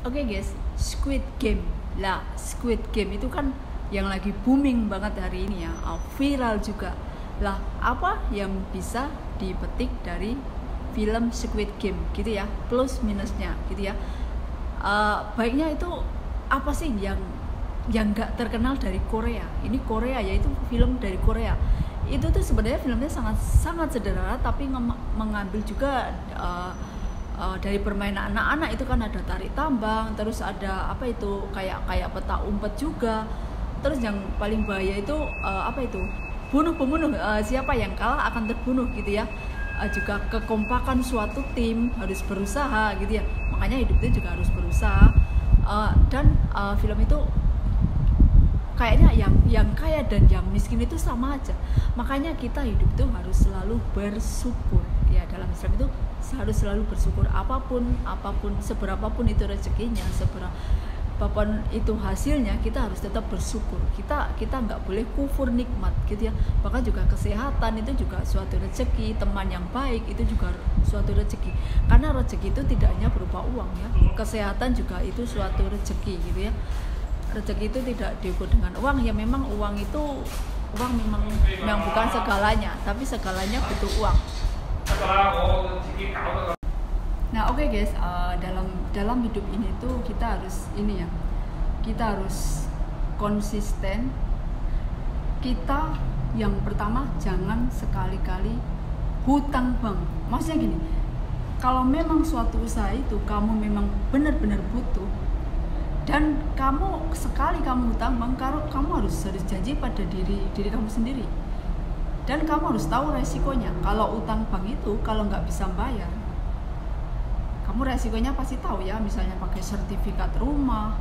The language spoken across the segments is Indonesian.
Oke guys, Squid Game lah. Squid Game itu kan yang lagi booming banget hari ini ya, viral juga lah. Apa yang bisa dipetik dari film Squid Game gitu ya, plus minusnya gitu ya. Baiknya itu apa sih yang nggak terkenal dari Korea? Ini Korea, yaitu film dari Korea. Itu tuh sebenarnya filmnya sangat sederhana, tapi mengambil juga dari permainan anak-anak. Itu kan ada tarik tambang, terus ada apa itu kayak peta umpet juga. Terus yang paling bahaya itu apa itu, bunuh pembunuh, siapa yang kalah akan terbunuh gitu ya. Juga kekompakan suatu tim, harus berusaha gitu ya, makanya hidup itu juga harus berusaha. Dan film itu kayaknya yang kaya dan yang miskin itu sama aja, makanya kita hidup itu harus selalu bersyukur ya. Dalam Islam itu harus selalu bersyukur, apapun seberapapun itu rezekinya, seberapapun itu hasilnya, kita harus tetap bersyukur. Kita nggak boleh kufur nikmat gitu ya. Bahkan juga kesehatan itu juga suatu rezeki, teman yang baik itu juga suatu rezeki, karena rezeki itu tidak hanya berupa uang ya, kesehatan juga itu suatu rezeki gitu ya. Rezeki itu tidak diukur dengan uang ya. Memang uang memang bukan segalanya, tapi segalanya butuh uang. Nah oke guys, dalam hidup ini tuh kita harus kita harus konsisten. Kita yang pertama, jangan sekali-kali hutang bank. Maksudnya gini, kalau memang suatu usaha itu kamu memang benar-benar butuh, dan sekali kamu hutang bank, kamu harus janji pada diri kamu sendiri, dan kamu harus tahu resikonya. Kalau utang bank itu kalau nggak bisa bayar, kamu resikonya pasti tahu ya. Misalnya pakai sertifikat rumah,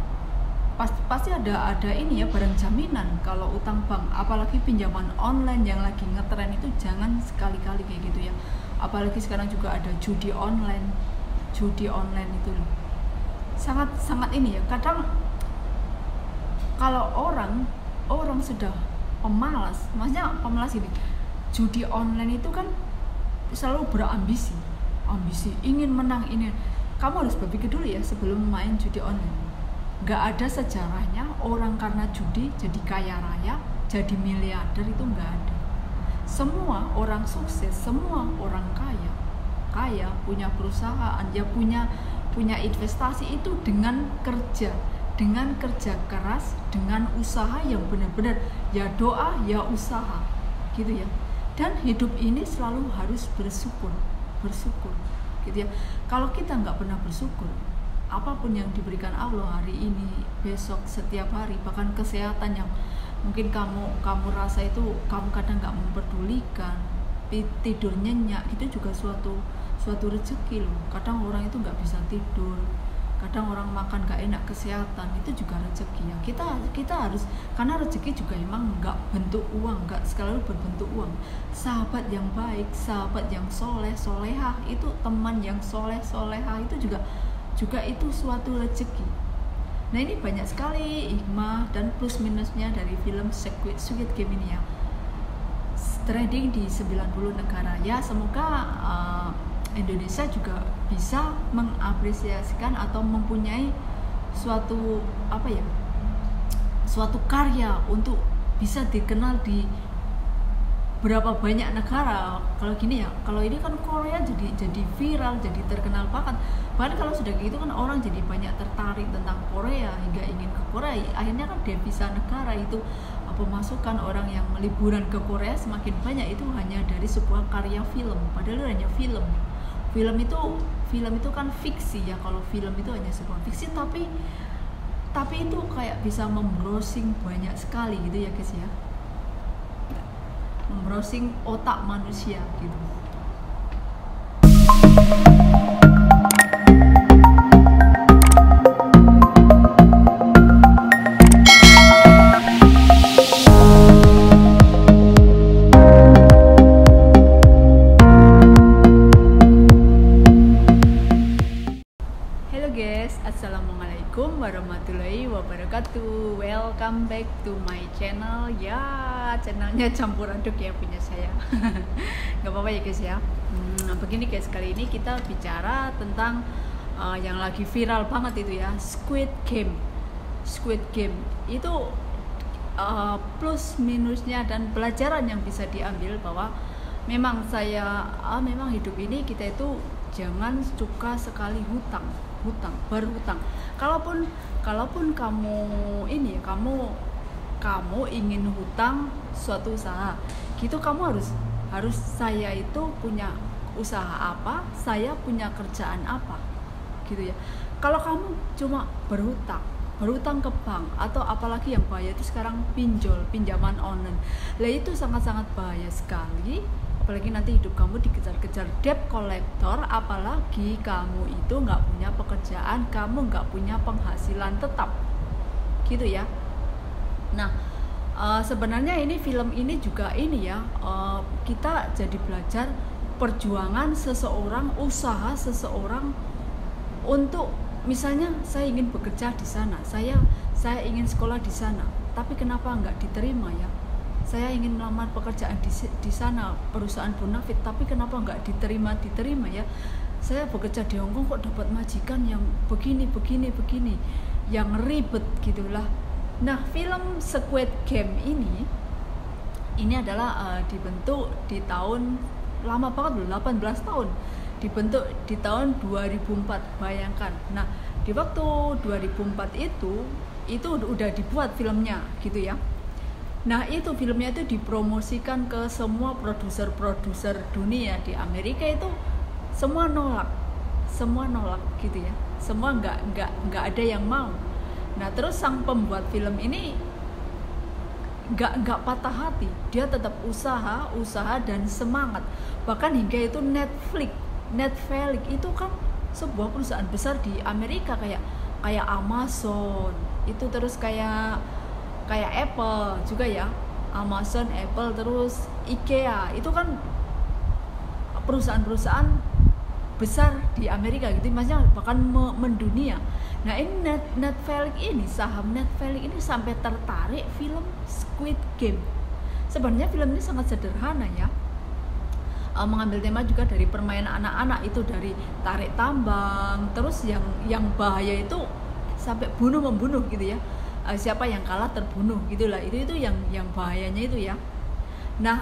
pasti ada ini ya, barang jaminan. Kalau utang bank, apalagi pinjaman online yang lagi ngetren itu, jangan sekali-kali kayak gitu ya. Apalagi sekarang juga ada judi online itu loh. Sangat ini ya. Kadang kalau orang sudah pemalas, maksudnya pemalas ini, judi online itu kan selalu berambisi, ingin menang ini. Kamu harus berpikir dulu ya sebelum main judi online. Nggak ada sejarahnya orang karena judi jadi kaya raya, jadi miliarder, itu nggak ada. Semua orang sukses, semua orang kaya punya perusahaan ya, punya investasi itu dengan kerja keras, dengan usaha yang benar-benar ya, doa ya usaha gitu ya. Dan hidup ini selalu harus bersyukur gitu ya. Kalau kita nggak pernah bersyukur, apapun yang diberikan Allah hari ini, besok, setiap hari, bahkan kesehatan yang mungkin kamu rasa itu kamu kadang nggak memperdulikan, tidur nyenyak, itu juga suatu rezeki loh. Kadang orang itu nggak bisa tidur, kadang orang makan gak enak, kesehatan, itu juga rezeki yang kita harus, karena rezeki juga emang nggak bentuk uang, nggak selalu berbentuk uang. Sahabat yang baik, sahabat yang solehah, itu teman yang solehah itu juga itu suatu rezeki. Nah ini banyak sekali hikmah dan plus minusnya dari film Squid Game ini ya. Trading di 90 negara ya. Semoga Indonesia juga bisa mengapresiasikan atau mempunyai suatu karya untuk bisa dikenal di berapa banyak negara. Kalau gini ya, kalau ini kan Korea jadi viral, jadi terkenal banget. Bahkan kalau sudah gitu kan orang jadi banyak tertarik tentang Korea, hingga ingin ke Korea. Akhirnya kan devisa negara itu, pemasukan orang yang liburan ke Korea semakin banyak, itu hanya dari sebuah karya film. Padahal itu hanya film itu kan fiksi ya. Kalau film itu hanya sebuah fiksi, tapi itu kayak bisa membrowsing banyak sekali gitu ya guys ya, membrowsing otak manusia gitu. Assalamualaikum warahmatullahi wabarakatuh. Welcome back to my channel ya. Channelnya campur aduk ya punya saya. Gak apa-apa ya guys ya. Begini guys, kali ini kita bicara tentang yang lagi viral banget itu ya, Squid Game. Squid Game itu plus minusnya dan pelajaran yang bisa diambil bahwa memang memang hidup ini kita itu jangan suka sekali hutang berhutang. Kalaupun kamu ingin hutang suatu usaha gitu, kamu harus saya itu punya usaha apa, saya punya kerjaan apa gitu ya. Kalau kamu cuma berhutang ke bank, atau apalagi yang bahaya itu sekarang pinjaman online, lah itu sangat-sangat bahaya sekali. Apalagi nanti hidup kamu dikejar-kejar debt collector, apalagi kamu itu nggak punya pekerjaan, kamu nggak punya penghasilan tetap gitu ya. Nah, sebenarnya ini film ini juga kita jadi belajar perjuangan seseorang, usaha seseorang untuk, misalnya saya ingin bekerja di sana, saya ingin sekolah di sana, tapi kenapa nggak diterima ya? Saya ingin melamar pekerjaan di sana, perusahaan bonafit, tapi kenapa nggak diterima ya? Saya bekerja di Hongkong kok dapat majikan yang begini, yang ribet gitulah. Nah, film Squid Game ini adalah dibentuk di tahun lama banget loh, 18 tahun. Dibentuk di tahun 2004, bayangkan. Nah, di waktu 2004 itu udah dibuat filmnya gitu ya. Nah, itu filmnya itu dipromosikan ke semua produser dunia. Di Amerika itu semua nolak gitu ya. Semua nggak ada yang mau. Nah, terus sang pembuat film ini nggak patah hati, dia tetap usaha dan semangat. Bahkan hingga itu Netflix itu kan sebuah perusahaan besar di Amerika, kayak Amazon itu, terus kayak Apple juga ya, Amazon, Apple, terus IKEA, itu kan perusahaan besar di Amerika gitu, maksudnya bahkan mendunia. Nah, ini saham Netflix ini sampai tertarik film Squid Game. Sebenarnya film ini sangat sederhana ya, mengambil tema juga dari permainan anak-anak itu, dari tarik tambang, terus yang bahaya itu sampai membunuh gitu ya. Siapa yang kalah terbunuh gitulah, itu yang bahayanya itu ya. Nah,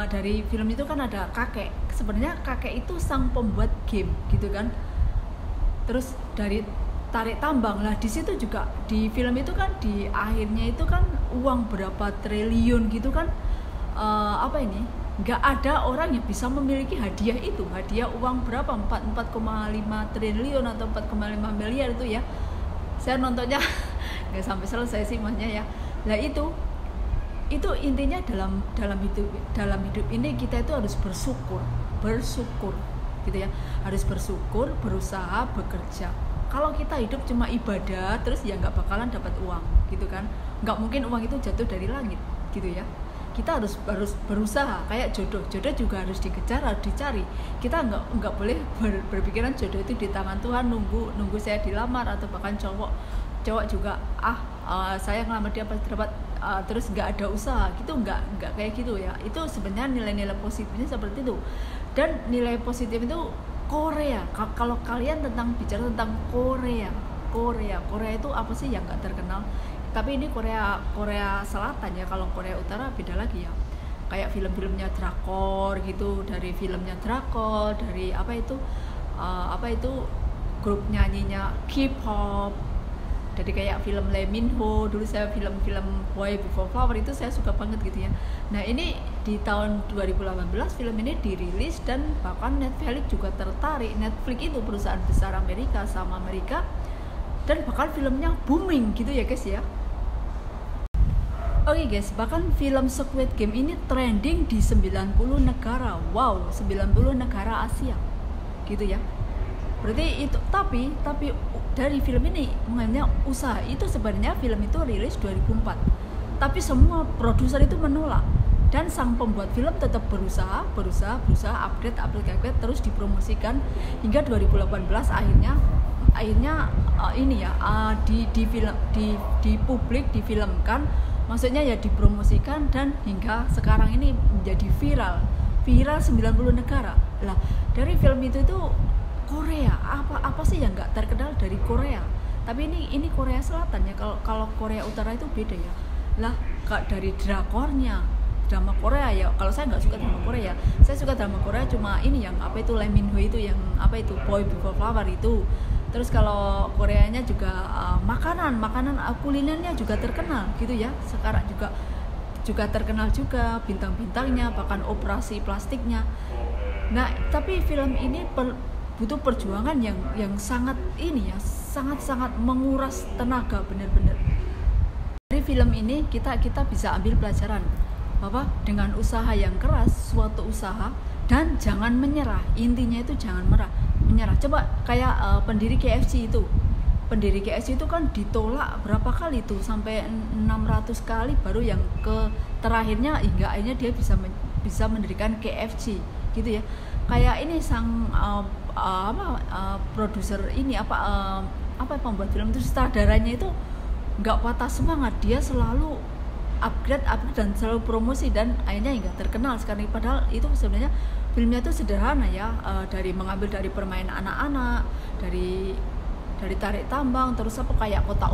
dari film itu kan ada kakek. Sebenarnya kakek itu sang pembuat game gitu kan. Terus dari tarik tambang lah, di situ juga di film itu kan di akhirnya itu kan uang berapa triliun gitu kan, nggak ada orang yang bisa memiliki hadiah uang berapa, 4,5 triliun atau 4,5 miliar itu ya. Saya nontonnya nggak sampai selesai sih maksudnya ya. Nah, itu intinya dalam hidup ini kita itu harus bersyukur gitu ya, harus bersyukur, berusaha, bekerja. Kalau kita hidup cuma ibadah terus ya nggak bakalan dapat uang gitu kan, nggak mungkin uang itu jatuh dari langit gitu ya. Kita harus berusaha, kayak jodoh juga harus dikejar, harus dicari. Kita nggak boleh berpikiran jodoh itu di tangan Tuhan, nunggu saya dilamar, atau bahkan cowok juga saya ngelamar dia pasti dapat, terus nggak ada usaha gitu, nggak kayak gitu ya. Itu sebenarnya nilai-nilai positifnya seperti itu. Dan nilai positif itu Korea. Kalau kalian bicara tentang Korea itu apa sih yang nggak terkenal? Tapi ini Korea Selatan ya. Kalau Korea Utara beda lagi ya. Kayak film-filmnya drakor gitu, dari filmnya drakor, dari apa itu grup nyanyinya K-pop. Jadi kayak film Lee Min Ho, dulu saya film-film Boy Before Flower itu saya suka banget gitu ya. Nah, ini di tahun 2018 film ini dirilis, dan bahkan Netflix juga tertarik. Netflix itu perusahaan besar Amerika, dan bahkan filmnya booming gitu ya guys ya. Oke guys, bahkan film Squid Game ini trending di 90 negara. Wow, 90 negara Asia gitu ya. Berarti itu, tapi dari film ini mengenai usaha itu, sebenarnya film itu rilis 2004. Tapi semua produser itu menolak, dan sang pembuat film tetap berusaha update terus dipromosikan hingga 2018 akhirnya difilmkan, maksudnya ya dipromosikan, dan hingga sekarang ini menjadi viral 90 negara. Lah, dari film itu Korea, apa sih yang nggak terkenal dari Korea? Tapi ini Korea Selatan ya. Kalau Korea Utara itu beda ya. Lah, kak dari drakornya, drama Korea ya. Kalau saya nggak suka drama Korea, saya suka drama Korea cuma ini yang apa itu Lee Min Ho itu, yang apa itu Boy Before Flower itu. Terus kalau Koreanya juga makanan kulinernya juga terkenal gitu ya. Sekarang juga terkenal juga bintang-bintangnya, bahkan operasi plastiknya. Nah, tapi film ini butuh perjuangan yang sangat ini ya, sangat menguras tenaga benar-benar. Dari film ini kita bisa ambil pelajaran bahwa dengan usaha yang keras, suatu usaha, dan jangan menyerah. Intinya itu jangan menyerah. Coba kayak pendiri KFC itu. Pendiri KFC itu kan ditolak berapa kali tuh, sampai 600 kali baru yang ke terakhirnya hingga akhirnya dia bisa mendirikan KFC gitu ya. Kayak ini sang produser ini pembuat film itu, sutradaranya itu nggak patah semangat, dia selalu upgrade dan selalu promosi, dan akhirnya nggak terkenal sekarang. Padahal itu sebenarnya filmnya itu sederhana ya, mengambil dari permainan anak-anak, dari tarik tambang, terus kayak tak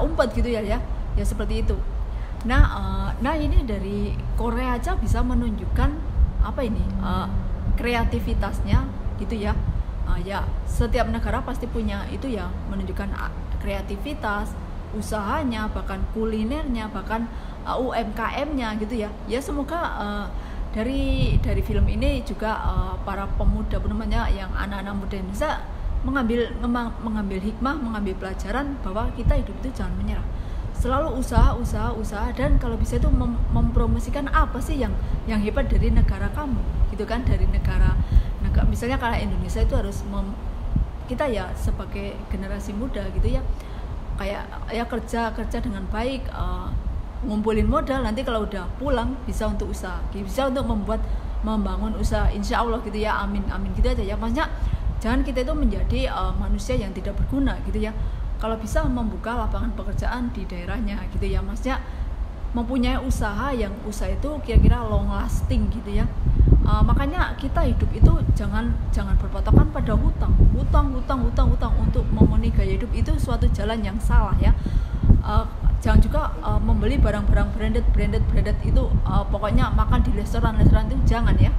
umpet gitu ya seperti itu. Nah ini dari Korea aja bisa menunjukkan kreativitasnya gitu ya. Ya setiap negara pasti punya itu ya, menunjukkan kreativitas, usahanya, bahkan kulinernya, bahkan UMKM-nya gitu ya. Ya semoga dari film ini juga para pemuda yang anak-anak muda Indonesia mengambil hikmah, mengambil pelajaran bahwa kita hidup itu jangan menyerah, selalu usaha, dan kalau bisa itu mempromosikan apa sih yang hebat dari negara kamu gitu kan. Dari negara misalnya kalau Indonesia itu harus kita ya sebagai generasi muda gitu ya, kayak ya kerja dengan baik, ngumpulin modal, nanti kalau udah pulang bisa untuk usaha, bisa untuk membangun usaha, insya Allah gitu ya. Amin gitu aja ya. Maksudnya jangan kita itu menjadi manusia yang tidak berguna gitu ya. Kalau bisa membuka lapangan pekerjaan di daerahnya gitu ya. Maksudnya mempunyai usaha itu kira-kira long lasting gitu ya. Makanya kita hidup itu jangan berpatokan pada hutang untuk memenuhi gaya hidup, itu suatu jalan yang salah ya. Jangan juga membeli barang-barang branded itu, pokoknya makan di restoran itu jangan ya.